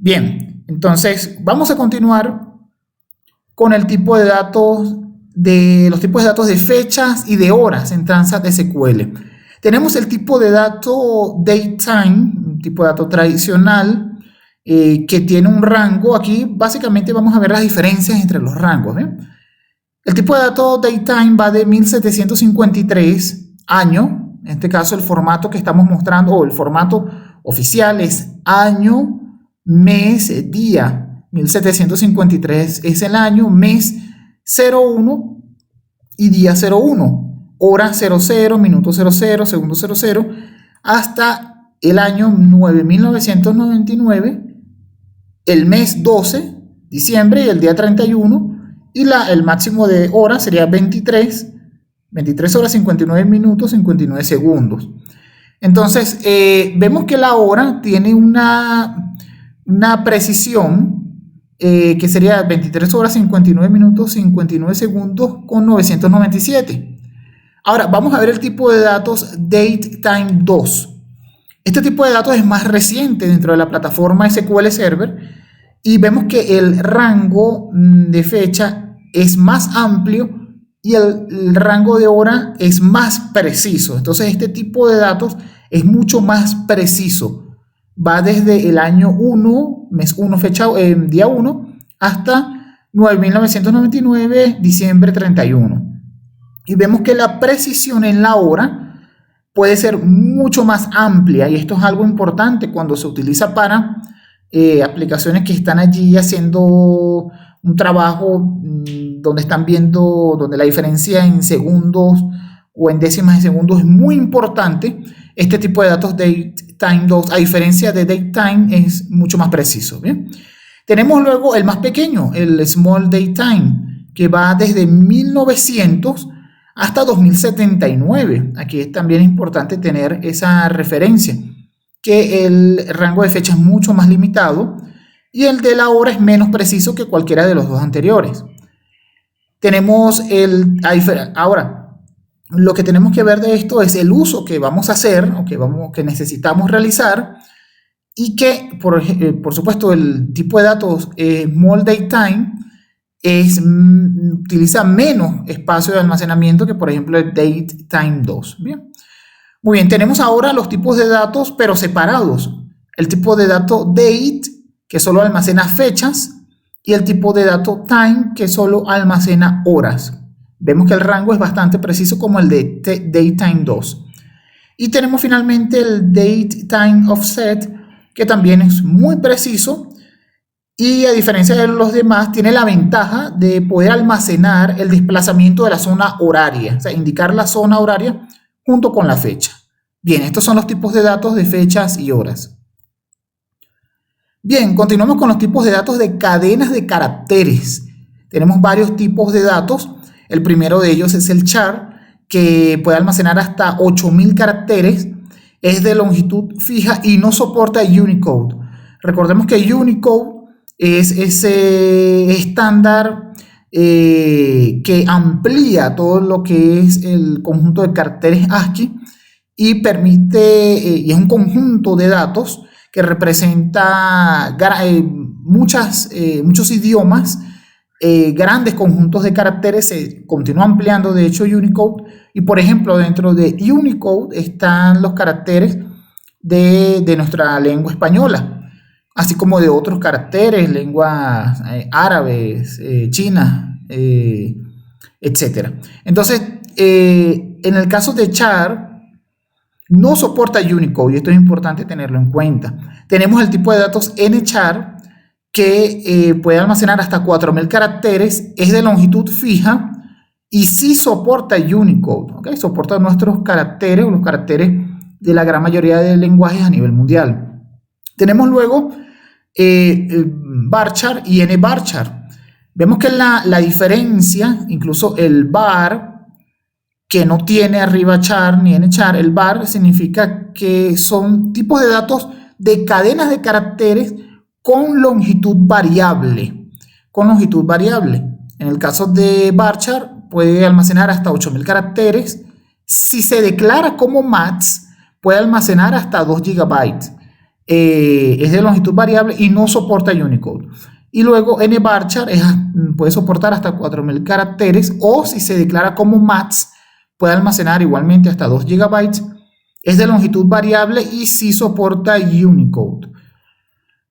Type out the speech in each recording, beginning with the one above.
Bien, entonces vamos a continuar con el tipo de datos los tipos de datos de fechas y de horas en Transat SQL. Tenemos el tipo de dato datetime, un tipo de dato tradicional que tiene un rango. Aquí básicamente vamos a ver las diferencias entre los rangos. El tipo de dato datetime va de 1753 año. En este caso el formato que estamos mostrando, o el formato oficial, es año, mes, día. 1753 es el año, mes 01 y día 01, hora 00, minuto 00, segundo 00, hasta el año 9999, el mes 12, diciembre, y el día 31, y el máximo de horas sería 23 horas 59 minutos 59 segundos. Entonces, vemos que la hora tiene una precisión que sería 23 horas 59 minutos 59 segundos con 997. Ahora, vamos a ver el tipo de datos DateTime 2. Este tipo de datos es más reciente dentro de la plataforma SQL Server y vemos que el rango de fecha es más amplio y el rango de hora es más preciso. Entonces, este tipo de datos es mucho más preciso. Va desde el año 1, mes 1, fecha, día 1, hasta 9.999, diciembre 31. Y vemos que la precisión en la hora puede ser mucho más amplia, y esto es algo importante cuando se utiliza para aplicaciones que están allí haciendo un trabajo donde están viendo, donde la diferencia en segundos o en décimas de segundos es muy importante. Este tipo de datos DateTime 2, a diferencia de DateTime, es mucho más preciso. ¿Bien? Tenemos luego el más pequeño, el Small DateTime, que va desde 1900 hasta 2079. Aquí también es importante tener esa referencia, que el rango de fecha es mucho más limitado y el de la hora es menos preciso que cualquiera de los dos anteriores. Tenemos ahora, lo que tenemos que ver de esto es el uso que vamos a hacer o que necesitamos realizar, y que por supuesto el tipo de datos Small DateTime utiliza menos espacio de almacenamiento que por ejemplo el DateTime 2. Bien. Muy bien, tenemos ahora los tipos de datos pero separados. El tipo de dato date, que solo almacena fechas, y el tipo de dato time, que solo almacena horas. Vemos que el rango es bastante preciso como el de DateTime 2. Y tenemos finalmente el DateTime Offset, que también es muy preciso y, a diferencia de los demás, tiene la ventaja de poder almacenar el desplazamiento de la zona horaria, o sea, indicar la zona horaria junto con la fecha. Bien, estos son los tipos de datos de fechas y horas. Bien, continuamos con los tipos de datos de cadenas de caracteres. Tenemos varios tipos de datos. El primero de ellos es el char, que puede almacenar hasta 8000 caracteres, es de longitud fija y no soporta Unicode. Recordemos que Unicode es ese estándar que amplía todo lo que es el conjunto de caracteres ASCII y permite, y es un conjunto de datos que representa muchos idiomas, grandes conjuntos de caracteres. Se continúa ampliando de hecho Unicode, y por ejemplo dentro de Unicode están los caracteres de nuestra lengua española, así como de otros caracteres, lenguas árabes, chinas, etc. Entonces, en el caso de char, no soporta Unicode, y esto es importante tenerlo en cuenta. Tenemos el tipo de datos nchar, que puede almacenar hasta 4000 caracteres, es de longitud fija y sí soporta Unicode, ¿okay? Soporta nuestros caracteres o los caracteres de la gran mayoría de lenguajes a nivel mundial. Tenemos luego varchar y nvarchar. Vemos que la diferencia, incluso el var, que no tiene arriba char ni nchar, el var significa que son tipos de datos de cadenas de caracteres con longitud variable. En el caso de varchar puede almacenar hasta 8000 caracteres. Si se declara como MATS, puede almacenar hasta 2 GB. es de longitud variable y no soporta Unicode. Y luego NVARCHAR puede soportar hasta 4000 caracteres, o si se declara como MATS, puede almacenar igualmente hasta 2 GB. Es de longitud variable y sí soporta Unicode.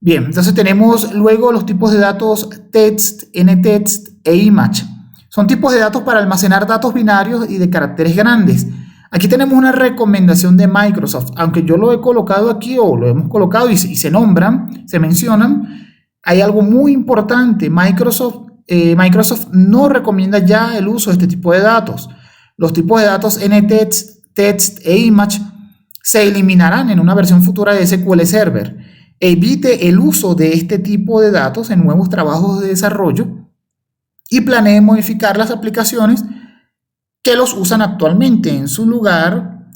Bien, entonces tenemos luego los tipos de datos text, ntext e image. Son tipos de datos para almacenar datos binarios y de caracteres grandes. Aquí tenemos una recomendación de Microsoft, aunque yo lo he colocado aquí o lo hemos colocado y se nombran, se mencionan. Hay algo muy importante: Microsoft no recomienda ya el uso de este tipo de datos. Los tipos de datos ntext, text e image se eliminarán en una versión futura de SQL Server. Evite el uso de este tipo de datos en nuevos trabajos de desarrollo y planee modificar las aplicaciones que los usan actualmente. En su lugar,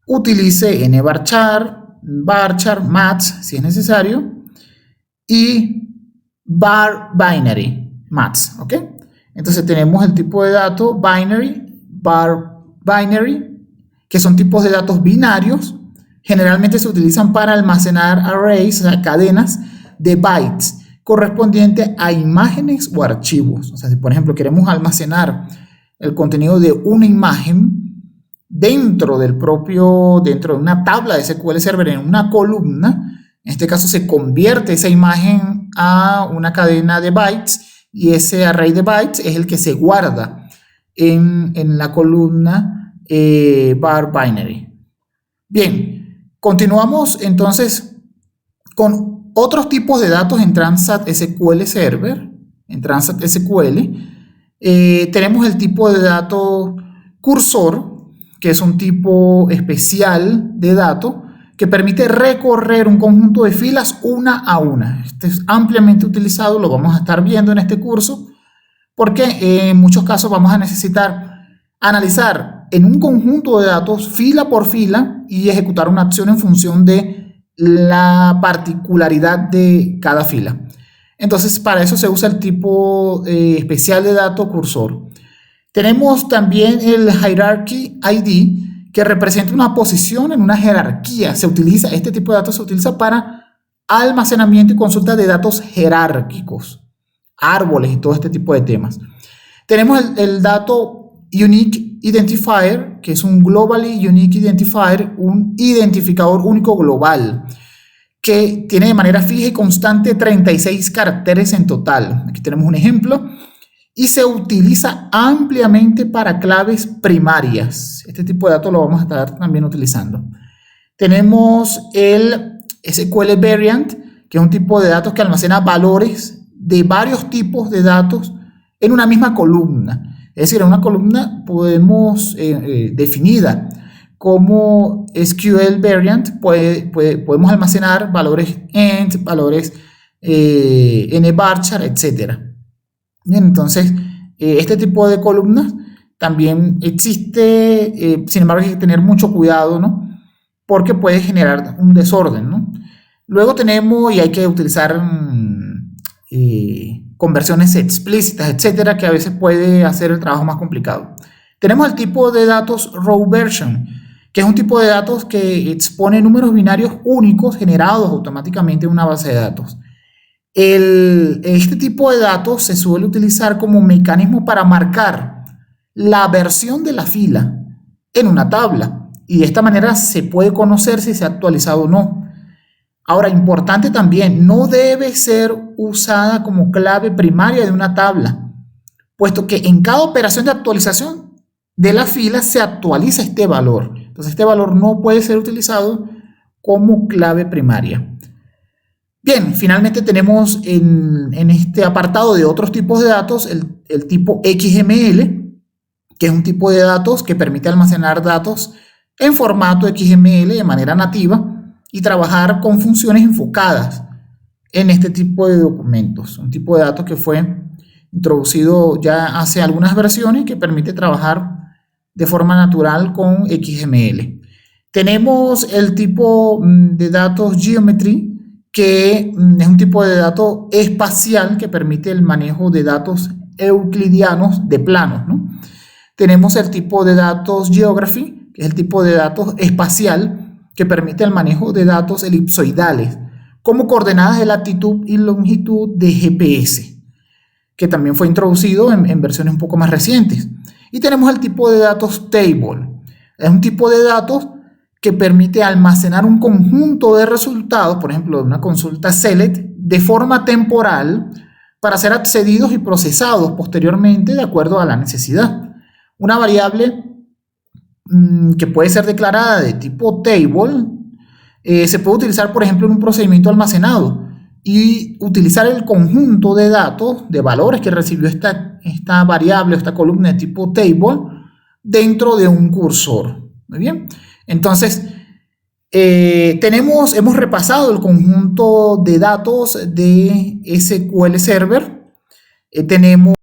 utilice NVARCHAR, VARCHAR, MATS si es necesario, y var binary MATS, ¿ok? Entonces tenemos el tipo de dato binary, var binary, que son tipos de datos binarios. Generalmente se utilizan para almacenar arrays, o sea, cadenas de bytes correspondientes a imágenes o archivos. O sea, si por ejemplo queremos almacenar el contenido de una imagen dentro de una tabla de SQL Server en una columna, en este caso se convierte esa imagen a una cadena de bytes y ese array de bytes es el que se guarda en la columna var binary. Bien, continuamos entonces con otros tipos de datos en Transact SQL Server. En Transact SQL tenemos el tipo de dato cursor, que es un tipo especial de dato que permite recorrer un conjunto de filas una a una. Este es ampliamente utilizado, lo vamos a estar viendo en este curso, porque en muchos casos vamos a necesitar analizar en un conjunto de datos fila por fila y ejecutar una acción en función de la particularidad de cada fila. Entonces, para eso se usa el tipo especial de dato cursor. Tenemos también el Hierarchy ID, que representa una posición en una jerarquía. Este tipo de datos se utiliza para almacenamiento y consulta de datos jerárquicos, árboles y todo este tipo de temas. Tenemos el dato Unique Identifier, que es un Globally Unique Identifier, un identificador único global, que tiene de manera fija y constante 36 caracteres en total. Aquí tenemos un ejemplo. Y se utiliza ampliamente para claves primarias. Este tipo de datos lo vamos a estar también utilizando. Tenemos el SQL Variant, que es un tipo de datos que almacena valores de varios tipos de datos en una misma columna. Es decir, en una columna podemos definida como SQL Variant, podemos almacenar valores ent, valores nvarchar, etc. Bien, entonces, este tipo de columnas también existe, sin embargo hay que tener mucho cuidado, ¿no? Porque puede generar un desorden, ¿no? Luego tenemos, y hay que utilizar conversiones explícitas, etcétera, que a veces puede hacer el trabajo más complicado. Tenemos el tipo de datos row version, que es un tipo de datos que expone números binarios únicos generados automáticamente en una base de datos. Este tipo de datos se suele utilizar como mecanismo para marcar la versión de la fila en una tabla, y de esta manera se puede conocer si se ha actualizado o no. Ahora, importante también, no debe ser usada como clave primaria de una tabla, puesto que en cada operación de actualización de la fila se actualiza este valor. Entonces este valor no puede ser utilizado como clave primaria. Bien, finalmente tenemos en este apartado de otros tipos de datos el tipo XML, que es un tipo de datos que permite almacenar datos en formato XML de manera nativa y trabajar con funciones enfocadas en este tipo de documentos. Un tipo de datos que fue introducido ya hace algunas versiones que permite trabajar de forma natural con XML. Tenemos el tipo de datos Geometry, que es un tipo de dato espacial que permite el manejo de datos euclidianos de planos, ¿no? Tenemos el tipo de datos Geography, que es el tipo de datos espacial que permite el manejo de datos elipsoidales como coordenadas de latitud y longitud de GPS, que también fue introducido en versiones un poco más recientes. Y tenemos el tipo de datos table. Es un tipo de datos que permite almacenar un conjunto de resultados, por ejemplo, una consulta select, de forma temporal para ser accedidos y procesados posteriormente de acuerdo a la necesidad. Una variable que puede ser declarada de tipo table se puede utilizar, por ejemplo, en un procedimiento almacenado y utilizar el conjunto de datos, de valores que recibió esta variable o esta columna de tipo table dentro de un cursor. Muy bien. Entonces, hemos repasado el conjunto de datos de SQL Server. Tenemos